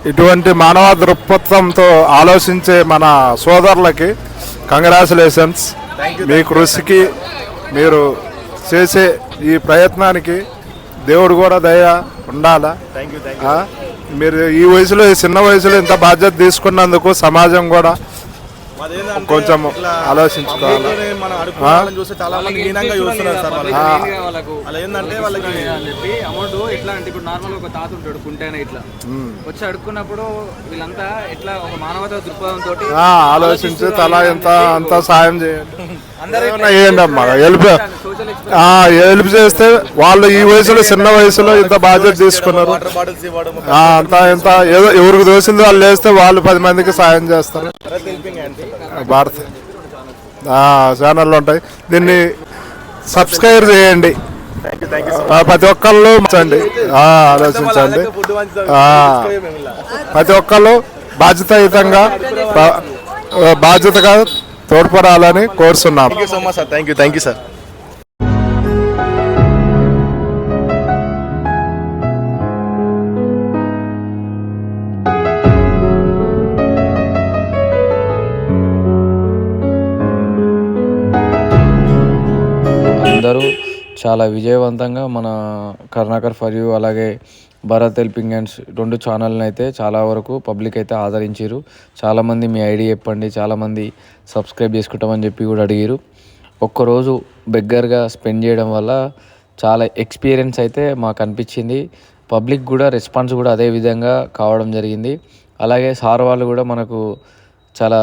ఇటువంటి మానవ దృక్పథంతో ఆలోచించే మన సోదరులకి కంగ్రాచులేషన్స్. మీ కృషికి, మీరు చేసే ఈ ప్రయత్నానికి దేవుడు కూడా దయ ఉండాలా. మీరు ఈ వయసులో, ఈ చిన్న వయసులో ఇంత బాధ్యత తీసుకున్నందుకు సమాజం కూడా కొంచెం ఆలోచించుకోవాలి. చాలా మంది హీనంగా చూస్తున్నారు సార్. అలా ఏంటంటే వాళ్ళకి అమౌంట్ ఎట్లా అంటే ఇప్పుడు నార్మల్ ఒక తాత ఉంటాడు కుంటైనా ఇట్లా వచ్చి అడుక్కున్నప్పుడు వీళ్ళంతా ఎట్లా ఒక మానవతా దృక్పథంతో ఆలోచించి తలా అంత సాయం చేయండి అమ్మా. హెల్ప్ చేస్తే వాళ్ళు ఈ వయసులో, చిన్న వయసులో ఇంత బాధ్యత తీసుకున్నారు. ఇంత ఏదో ఎవరికి దోసింది వాళ్ళు వేస్తే వాళ్ళు 10 మందికి సాయం చేస్తారు. భారత్ ఛానళ్ళు ఉంటాయి, దీన్ని సబ్స్క్రైబ్ చేయండి. ప్రతి ఒక్కళ్ళు ఆలోచించండి. ప్రతి ఒక్కళ్ళు బాధ్యతగా తోడ్పడాలని కోరుతున్నాం. Thank you sir. అందరూ చాలా విజయవంతంగా మన కరుణాకర్ ఫర్ యూ అలాగే భారత్ హెల్పింగ్ హ్యాండ్స్ 2 ఛానల్ని అయితే చాలా వరకు పబ్లిక్ అయితే ఆదరించారు. చాలామంది మీ ఐడి చెప్పండి, చాలామంది సబ్స్క్రైబ్ చేసుకుంటామని చెప్పి కూడా అడిగారు. ఒక్కరోజు బెగ్గర్గా స్పెండ్ చేయడం వల్ల చాలా ఎక్స్పీరియన్స్ అయితే మాకు అనిపించింది. పబ్లిక్ కూడా రెస్పాన్స్ కూడా అదే విధంగా కావడం జరిగింది. అలాగే సార్ వాళ్ళు కూడా మనకు చాలా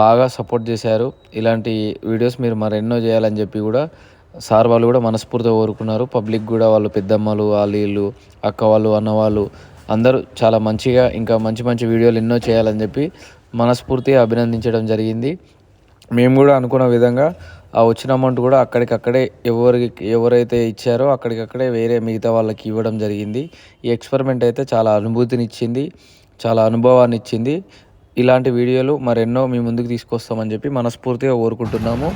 బాగా సపోర్ట్ చేశారు. ఇలాంటి వీడియోస్ మీరు మరెన్నో చేయాలని చెప్పి కూడా సార్ వాళ్ళు కూడా మనస్ఫూర్తిగా కోరుకున్నారు. పబ్లిక్ కూడా వాళ్ళు పెద్దమ్మలు, వీళ్ళు అక్క వాళ్ళు, అన్న వాళ్ళు అందరూ చాలా మంచిగా ఇంకా మంచి మంచి వీడియోలు ఎన్నో చేయాలని చెప్పి మనస్ఫూర్తిగా అభినందించడం జరిగింది. మేము కూడా అనుకున్న విధంగా ఆ వచ్చిన అమౌంట్ కూడా అక్కడికక్కడే ఎవరైతే ఇచ్చారో అక్కడికక్కడే వేరే మిగతా వాళ్ళకి ఇవ్వడం జరిగింది. ఈ ఎక్స్పెరిమెంట్ అయితే చాలా అనుభూతినిచ్చింది, చాలా అనుభవాన్ని ఇచ్చింది. ఇలాంటి వీడియోలు మరెన్నో మీ ముందుకు తీసుకొస్తామని చెప్పి మనస్ఫూర్తిగా కోరుకుంటున్నాము.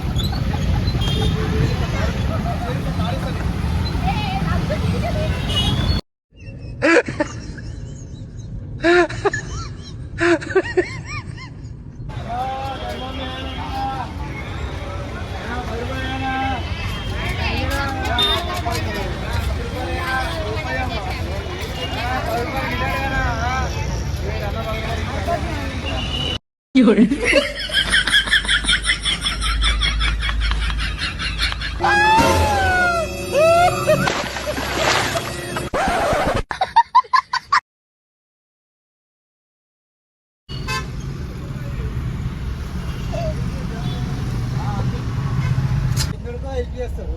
హెల్ప్ చేస్తారు.